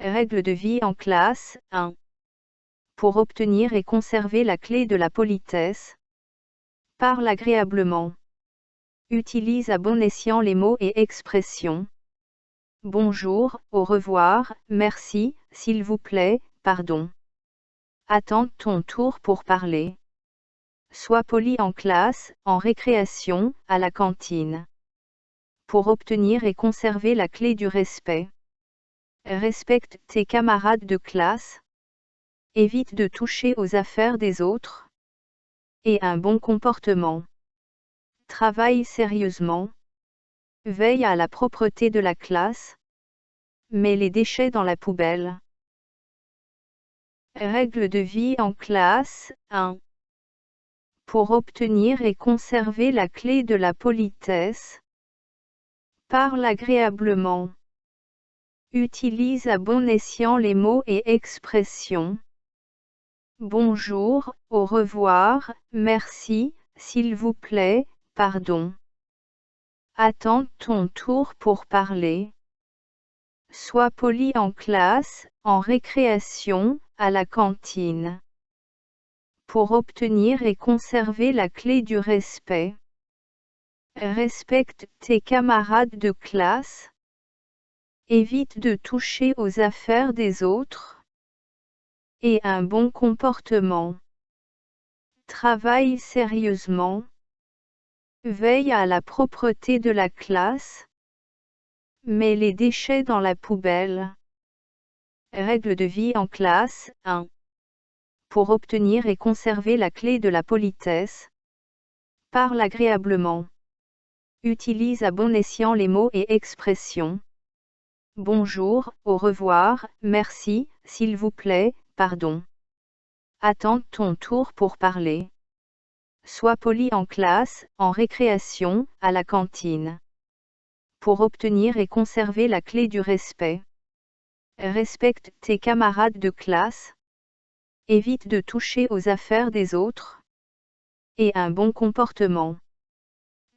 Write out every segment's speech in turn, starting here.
Règles de vie en classe 1. Pour obtenir et conserver la clé de la politesse, parle agréablement. Utilise à bon escient les mots et expressions. Bonjour, au revoir, merci, s'il vous plaît, pardon. Attends ton tour pour parler. Sois poli en classe, en récréation, à la cantine. Pour obtenir et conserver la clé du respect. Respecte tes camarades de classe. Évite de toucher aux affaires des autres. Et un bon comportement. Travaille sérieusement. Veille à la propreté de la classe. Mets les déchets dans la poubelle. Règles de vie en classe 1. Pour obtenir et conserver la clé de la politesse, parle agréablement. Utilise à bon escient les mots et expressions. Bonjour, au revoir, merci, s'il vous plaît, pardon. Attends ton tour pour parler. Sois poli en classe, en récréation, à la cantine. Pour obtenir et conserver la clé du respect. Respecte tes camarades de classe. Évite de toucher aux affaires des autres. Et un bon comportement. Travaille sérieusement. Veille à la propreté de la classe. Mets les déchets dans la poubelle. Règles de vie en classe 1. Pour obtenir et conserver la clé de la politesse, parle agréablement. Utilise à bon escient les mots et expressions. Bonjour, au revoir, merci, s'il vous plaît, pardon. Attends ton tour pour parler. Sois poli en classe, en récréation, à la cantine. Pour obtenir et conserver la clé du respect. Respecte tes camarades de classe. Évite de toucher aux affaires des autres. Et un bon comportement.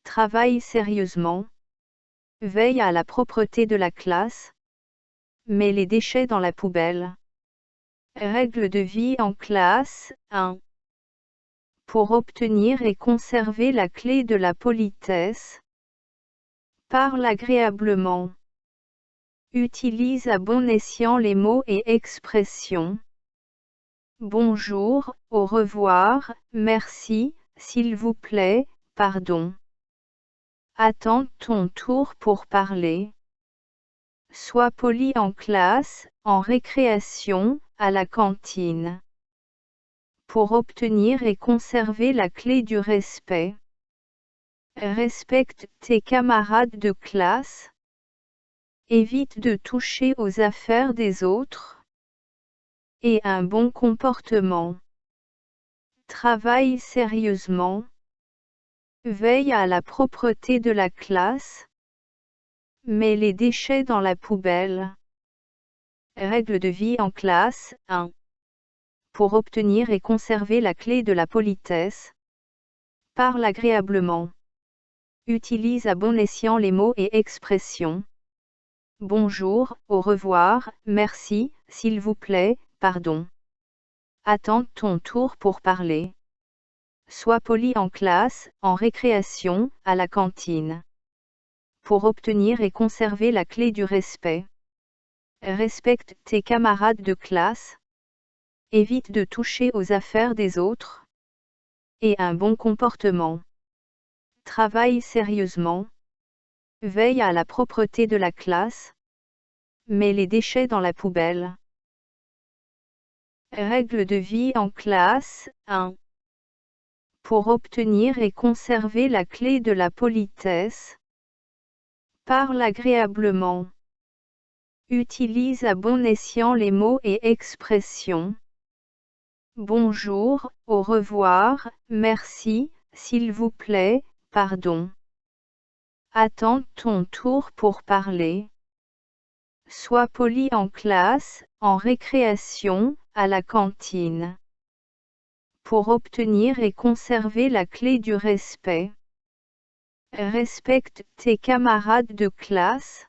Travaille sérieusement. Veille à la propreté de la classe. Mets les déchets dans la poubelle. Règles de vie en classe 1. Pour obtenir et conserver la clé de la politesse, parle agréablement. Utilise à bon escient les mots et expressions. Bonjour, au revoir, merci, s'il vous plaît, pardon. Attends ton tour pour parler. Sois poli en classe, en récréation, à la cantine. Pour obtenir et conserver la clé du respect. Respecte tes camarades de classe. Évite de toucher aux affaires des autres. Et un bon comportement. Travaille sérieusement. Veille à la propreté de la classe. Mets les déchets dans la poubelle. Règles de vie en classe 1. Pour obtenir et conserver la clé de la politesse, parle agréablement. Utilise à bon escient les mots et expressions. Bonjour, au revoir, merci, s'il vous plaît, pardon. Attends ton tour pour parler. Sois poli en classe, en récréation, à la cantine. Pour obtenir et conserver la clé du respect. Respecte tes camarades de classe. Évite de toucher aux affaires des autres. Et un bon comportement. Travaille sérieusement. Veille à la propreté de la classe. Mets les déchets dans la poubelle. Règles de vie en classe 1. Pour obtenir et conserver la clé de la politesse, parle agréablement. Utilise à bon escient les mots et expressions. Bonjour, au revoir, merci, s'il vous plaît, pardon. Attends ton tour pour parler. Sois poli en classe, en récréation, à la cantine. Pour obtenir et conserver la clé du respect. Respecte tes camarades de classe.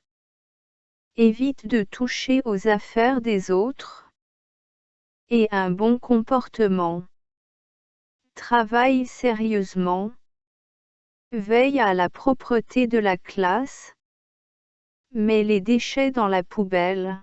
évite de toucher aux affaires des autres, et un bon comportement. Travaille sérieusement, veille à la propreté de la classe, met les déchets dans la poubelle.